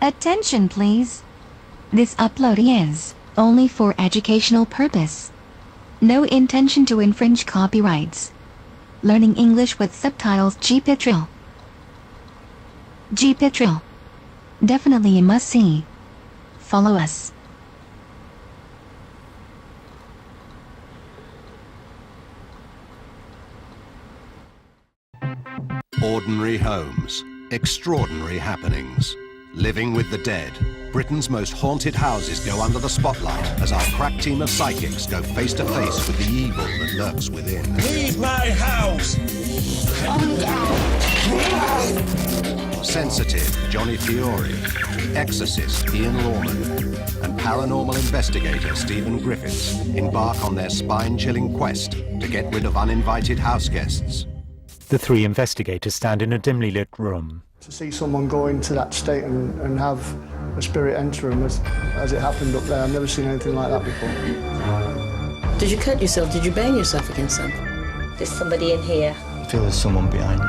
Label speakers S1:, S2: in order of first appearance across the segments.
S1: Attention please. This upload is only for educational purpose. No intention to infringe copyrights. Learning English with subtitles. GPITRAL. GPITRAL. Definitely a must-see. Follow us.
S2: Ordinary homes, extraordinary happenings. Living with the dead. Britain's most haunted houses go under the spotlight as our crack team of psychics go face to face with the evil that lurks within.
S3: Leave my house!
S2: Sensitive Johnny Fiore, exorcist Ian Lawman, and paranormal investigator Stephen Griffiths embark on their spine-chilling quest to get rid of uninvited house guests.
S4: The three investigators stand in a dimly lit room.
S5: To see someone go into that state and have a spirit enter them as it happened up there, I've never seen anything like that before.
S6: Did you cut yourself? Did you bang yourself against something?
S7: There's somebody in here.
S8: I feel there's someone behind you.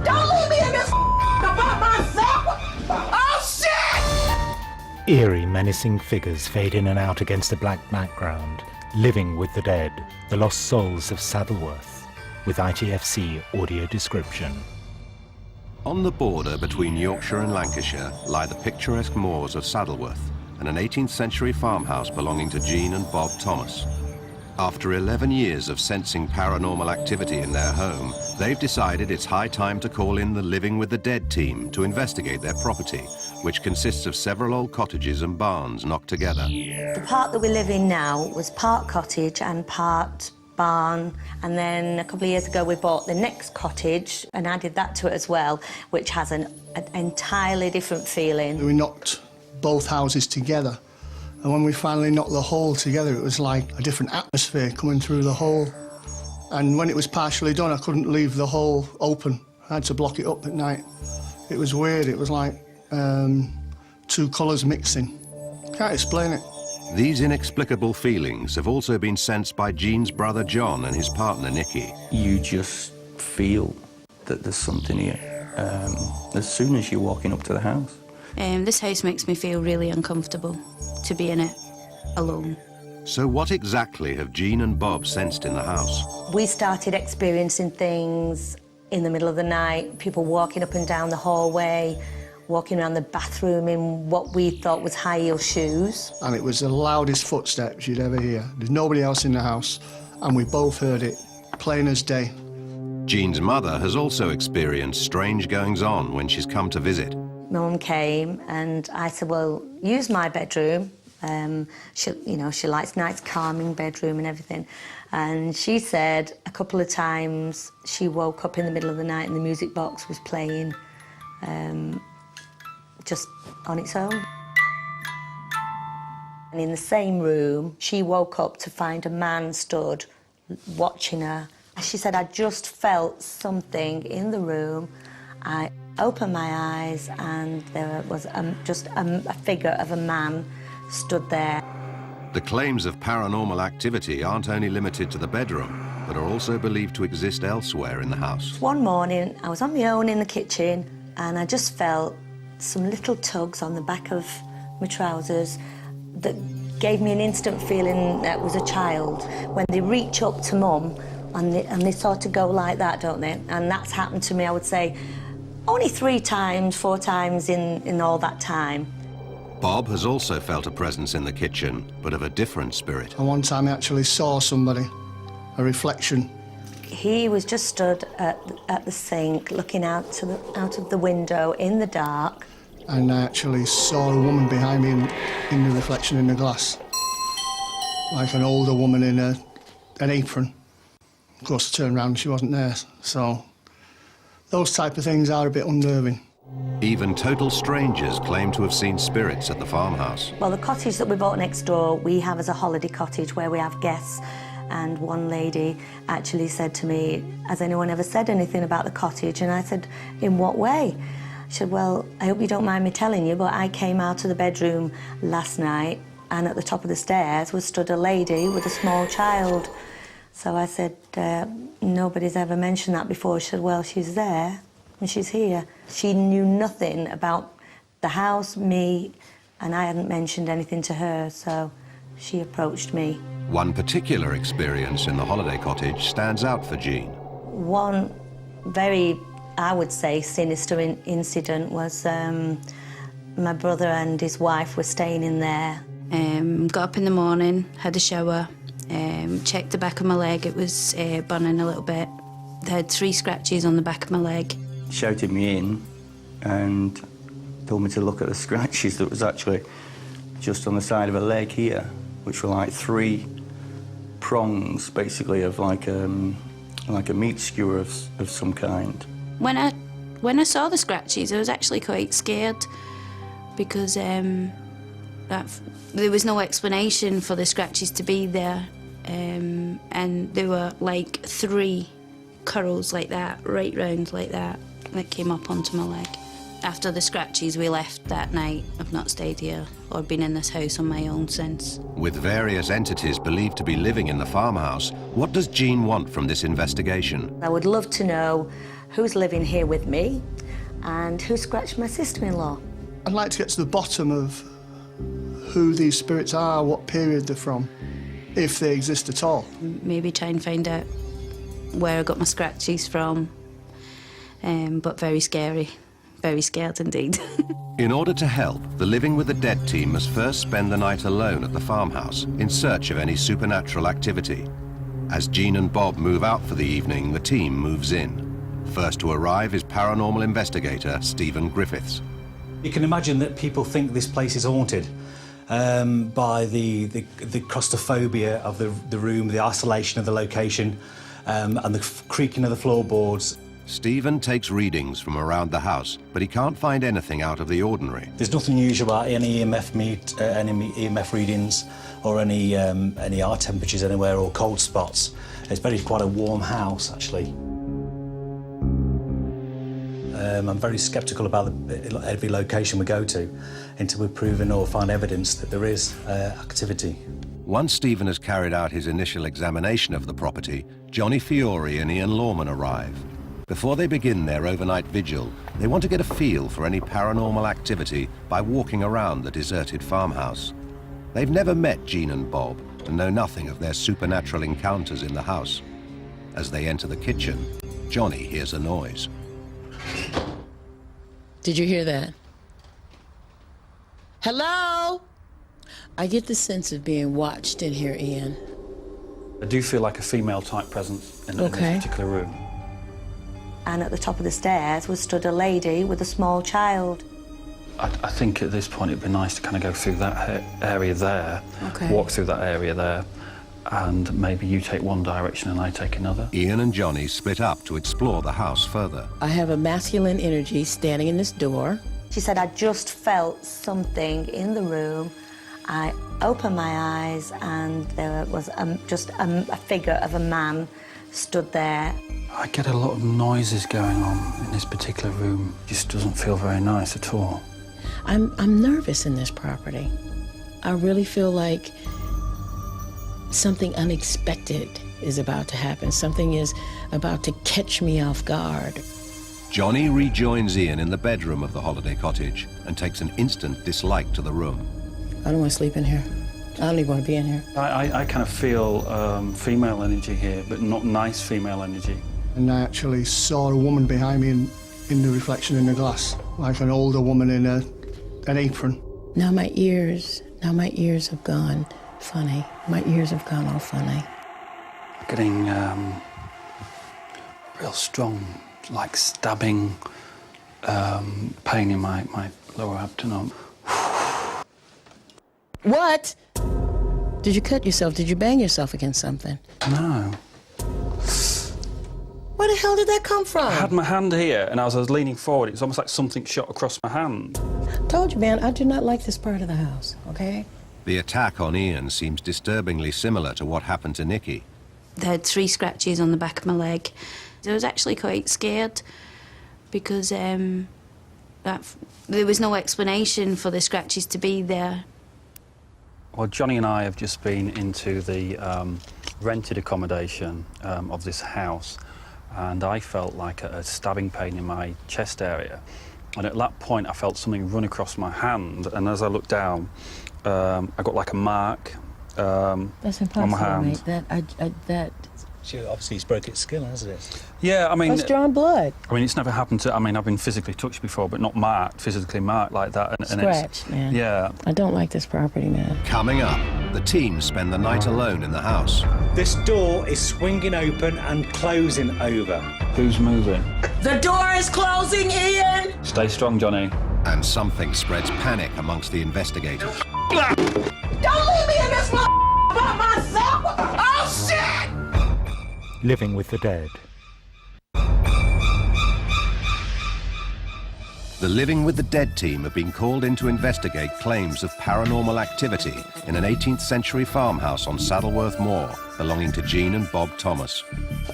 S7: Don't leave me in this about myself! Oh, shit!
S4: Eerie, menacing figures fade in and out against a black background. Living with the Dead, The Lost Souls of Saddleworth, with ITFC audio description.
S2: On the border between Yorkshire and Lancashire lie the picturesque moors of Saddleworth and an 18th century farmhouse belonging to Jean and Bob Thomas. After 11 years of sensing paranormal activity in their home, they've decided it's high time to call in the Living with the Dead team to investigate their property, which consists of several old cottages and barns knocked together.
S7: The part that we live in now was part cottage and part barn, and then a couple of years ago we bought the next cottage and added that to it as well, which has an entirely different feeling.
S5: We knocked both houses together, and when we finally knocked the whole together, it was like a different atmosphere coming through the hole. And when it was partially done, I couldn't leave the hole open. I had to block it up at night. It was weird. It was like two colours mixing. Can't explain it.
S2: These inexplicable feelings have also been sensed by Jean's brother John and his partner Nikki.
S8: You just feel that there's something here as soon as you're walking up to the house.
S6: This house makes me feel really uncomfortable to be in it alone.
S2: So what exactly have Jean and Bob sensed in the house?
S7: We started experiencing things in the middle of the night, people walking up and down the hallway, walking around the bathroom in what we thought was high-heel shoes.
S5: And it was the loudest footsteps you'd ever hear. There's nobody else in the house, and we both heard it, plain as day.
S2: Jean's mother has also experienced strange goings-on when she's come to visit.
S7: My mum came and I said, well, use my bedroom. She likes nice calming bedroom and everything. And she said a couple of times she woke up in the middle of the night and the music box was playing just on its own. And in the same room, she woke up to find a man stood watching her. She said, I just felt something in the room. I opened my eyes and there was just a figure of a man stood there.
S2: The claims of paranormal activity aren't only limited to the bedroom, but are also believed to exist elsewhere in the house.
S7: One morning, I was on my own in the kitchen and I just felt some little tugs on the back of my trousers that gave me an instant feeling that was a child. When they reach up to Mum and they sort of go like that, don't they? And that's happened to me, I would say, only 3 times, 4 times in all that time.
S2: Bob has also felt a presence in the kitchen, but of a different spirit.
S5: And one time I actually saw somebody, a reflection.
S7: He was just stood at the sink, looking out of the window in the dark.
S5: And I actually saw a woman behind me in the reflection in the glass. Like an older woman in an apron. Of course, I turned around and she wasn't there. So those type of things are a bit unnerving.
S2: Even total strangers claim to have seen spirits at the farmhouse.
S7: Well, the cottage that we bought next door, we have as a holiday cottage where we have guests. And one lady actually said to me, has anyone ever said anything about the cottage? And I said, in what way? She said, well, I hope you don't mind me telling you, but I came out of the bedroom last night and at the top of the stairs was stood a lady with a small child. So I said, nobody's ever mentioned that before. She said, well, she's there. and she's here. She knew nothing about the house, me, and I hadn't mentioned anything to her, so she approached me.
S2: One particular experience in the holiday cottage stands out for Jean.
S7: One very, I would say, sinister incident was my brother and his wife were staying in there.
S6: Got up in the morning, had a shower, checked the back of my leg. It was burning a little bit. They had 3 scratches on the back of my leg.
S8: Shouted me in and told me to look at the scratches that was actually just on the side of her leg here, which were like 3 prongs, basically, of like a meat skewer of some kind.
S6: When I saw the scratches, I was actually quite scared because there was no explanation for the scratches to be there, and there were like 3 curls like that, right round like that came up onto my leg. After the scratches, we left that night. I've not stayed here or been in this house on my own since.
S2: With various entities believed to be living in the farmhouse, what does Jean want from this investigation?
S7: I would love to know who's living here with me and who scratched my sister-in-law.
S5: I'd like to get to the bottom of who these spirits are, what period they're from, if they exist at all.
S6: Maybe try and find out where I got my scratches from, but very scary. Very scared indeed.
S2: In order to help, the Living with the Dead team must first spend the night alone at the farmhouse in search of any supernatural activity. As Jean and Bob move out for the evening, the team moves in. First to arrive is paranormal investigator Stephen Griffiths.
S4: You can imagine that people think this place is haunted by the claustrophobia of the room, the isolation of the location, and the creaking of the floorboards.
S2: Stephen takes readings from around the house, but he can't find anything out of the ordinary.
S4: There's nothing unusual about any EMF readings or any air temperatures anywhere or cold spots. It's quite a warm house, actually. I'm very sceptical about every location we go to until we've proven or find evidence that there is activity.
S2: Once Stephen has carried out his initial examination of the property, Johnny Fiore and Ian Lawman arrive. Before they begin their overnight vigil, they want to get a feel for any paranormal activity by walking around the deserted farmhouse. They've never met Jean and Bob and know nothing of their supernatural encounters in the house. As they enter the kitchen, Johnny hears a noise.
S9: Did you hear that? Hello? I get the sense of being watched in here, Ian.
S10: I do feel like a female-type presence in this particular room.
S7: And at the top of the stairs was stood a lady with a small child.
S10: I think at this point it'd be nice to kind of go through that area there, walk through that area there, and maybe you take one direction and I take another.
S2: Ian and Johnny split up to explore the house further.
S9: I have a masculine energy standing in this door.
S7: She said, I just felt something in the room. I opened my eyes and there was just a figure of a man stood there.
S10: I get a lot of noises going on in this particular room. It just doesn't feel very nice at all.
S9: I'm nervous in this property. I really feel like something unexpected is about to happen. Something is about to catch me off guard.
S2: Johnny rejoins Ian in the bedroom of the holiday cottage and takes an instant dislike to the room.
S9: I don't want to sleep in here. I don't even want to be in here.
S10: I kind of feel female energy here, but not nice female energy.
S5: And I actually saw a woman behind me in the reflection in the glass, like an older woman in an apron.
S9: Now my ears have gone funny. My ears have gone all funny.
S10: Getting real strong, like stabbing pain in my lower abdomen.
S9: What? Did you cut yourself? Did you bang yourself against something?
S10: No.
S9: Where the hell did that come from?
S10: I had my hand here, and as I was leaning forward, it was almost like something shot across my hand.
S9: Told you, man, I do not like this part of the house, okay?
S2: The attack on Ian seems disturbingly similar to what happened to Nikki.
S6: They had 3 scratches on the back of my leg. I was actually quite scared because there was no explanation for the scratches to be there.
S10: Well, Johnny and I have just been into the rented accommodation of this house, and I felt like a stabbing pain in my chest area. And at that point, I felt something run across my hand, and as I looked down, I got like a mark
S9: That's impossible,
S10: on my hand.
S9: mate. That
S4: Obviously, he's broke its skin, hasn't it?
S10: Yeah, I mean...
S9: That's drawn blood.
S10: I mean, it's never happened to... I mean, I've been physically touched before, but not marked, physically marked like that. And
S9: Scratch, man.
S10: Yeah.
S9: I don't like this property, man.
S2: Coming up, the team spend the night alone in the house.
S4: This door is swinging open and closing over.
S10: Who's moving?
S9: The door is closing, Ian!
S10: Stay strong, Johnny.
S2: And something spreads panic amongst the investigators.
S9: Don't leave me in this by myself! Oh, shit!
S11: Living with the Dead.
S2: The Living with the Dead team have been called in to investigate claims of paranormal activity in an 18th century farmhouse on Saddleworth Moor belonging to Jean and Bob Thomas.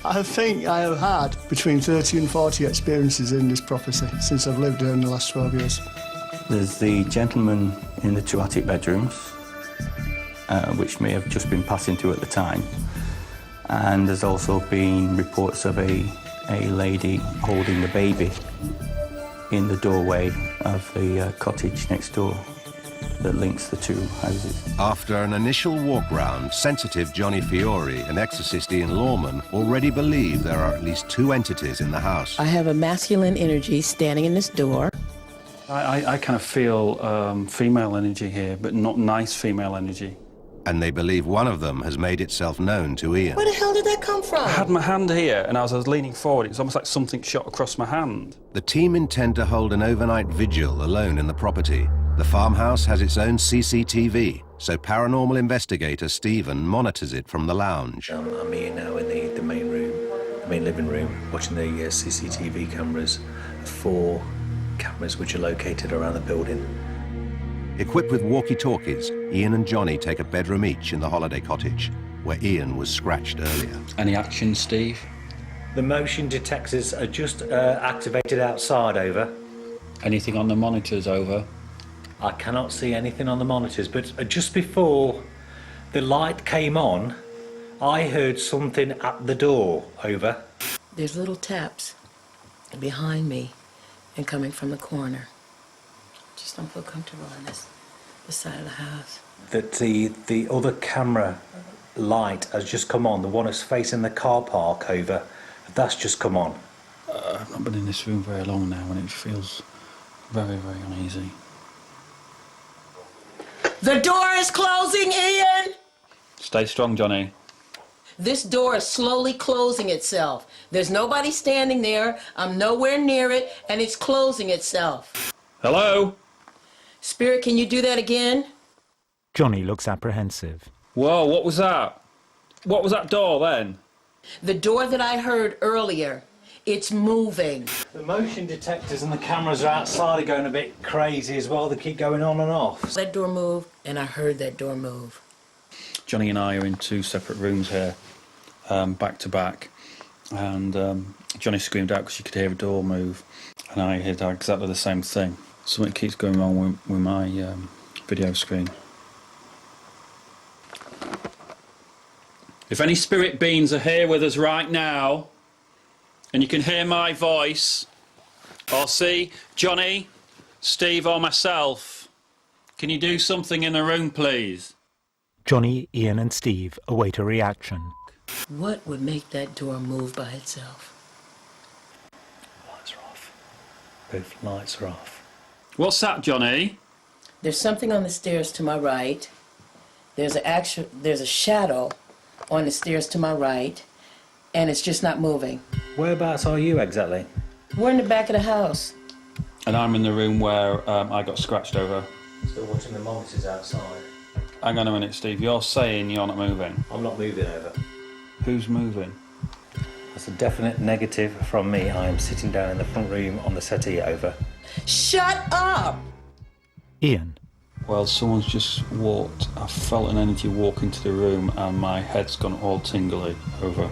S5: I think I have had between 30 and 40 experiences in this property since I've lived here in the last 12 years.
S8: There's the gentleman in the 2 attic bedrooms, which may have just been passing through at the time. And there's also been reports of a lady holding the baby in the doorway of the cottage next door that links the 2 houses.
S2: After an initial walk round, sensitive Johnny Fiore and exorcist Ian Lawman already believe there are at least 2 entities in the house.
S9: I have a masculine energy standing in this door.
S10: I kind of feel female energy here, but not nice female energy.
S2: And they believe one of them has made itself known to Ian.
S9: Where the hell did that come from?
S10: I had my hand here, and as I was leaning forward, it was almost like something shot across my hand.
S2: The team intend to hold an overnight vigil alone in the property. The farmhouse has its own CCTV, so paranormal investigator Stephen monitors it from the lounge.
S12: I'm here now in the main room, the main living room, watching the CCTV cameras, 4 cameras which are located around the building.
S2: Equipped with walkie-talkies, Ian and Johnny take a bedroom each in the holiday cottage, where Ian was scratched earlier.
S10: Any action, Steve?
S12: The motion detectors are just activated outside, over.
S10: Anything on the monitors, over?
S12: I cannot see anything on the monitors, but just before the light came on, I heard something at the door, over.
S9: There's little taps behind me and coming from the corner. Just don't feel comfortable on this side of the house.
S12: That the other camera light has just come on, the one that's facing the car park, over. That's just come on.
S10: I've not been in this room very long now, and it feels very, very uneasy.
S9: The door is closing, Ian!
S10: Stay strong, Johnny.
S9: This door is slowly closing itself. There's nobody standing there, I'm nowhere near it, and it's closing itself.
S10: Hello?
S9: Spirit, can you do that again?
S11: Johnny looks apprehensive.
S10: Whoa, what was that? What was that door then?
S9: The door that I heard earlier, it's moving.
S12: The motion detectors and the cameras are outside are going a bit crazy as well. They keep going on and off.
S9: That door moved, and I heard that door move.
S10: Johnny and I are in 2 separate rooms here, back to back, and Johnny screamed out because she could hear a door move, and I heard exactly the same thing. Something keeps going wrong with my video screen. If any spirit beings are here with us right now, and you can hear my voice, or see Johnny, Steve or myself, can you do something in the room, please?
S11: Johnny, Ian and Steve await a reaction.
S9: What would make that door move by itself?
S12: Lights are off. Both lights are off.
S10: What's that, Johnny?
S9: There's something on the stairs to my right. There's a shadow on the stairs to my right, and it's just not moving.
S12: Whereabouts are you exactly?
S9: We're in the back of the house.
S10: And I'm in the room where I got scratched over.
S12: Still watching the monitors outside.
S10: Hang on a minute, Steve. You're saying you're not moving?
S12: I'm not moving, over.
S10: Who's moving?
S12: That's a definite negative from me. I am sitting down in the front room on the settee, over.
S9: Shut up!
S11: Ian.
S10: Well, someone's just walked. I felt an energy walk into the room and my head's gone all tingly, over.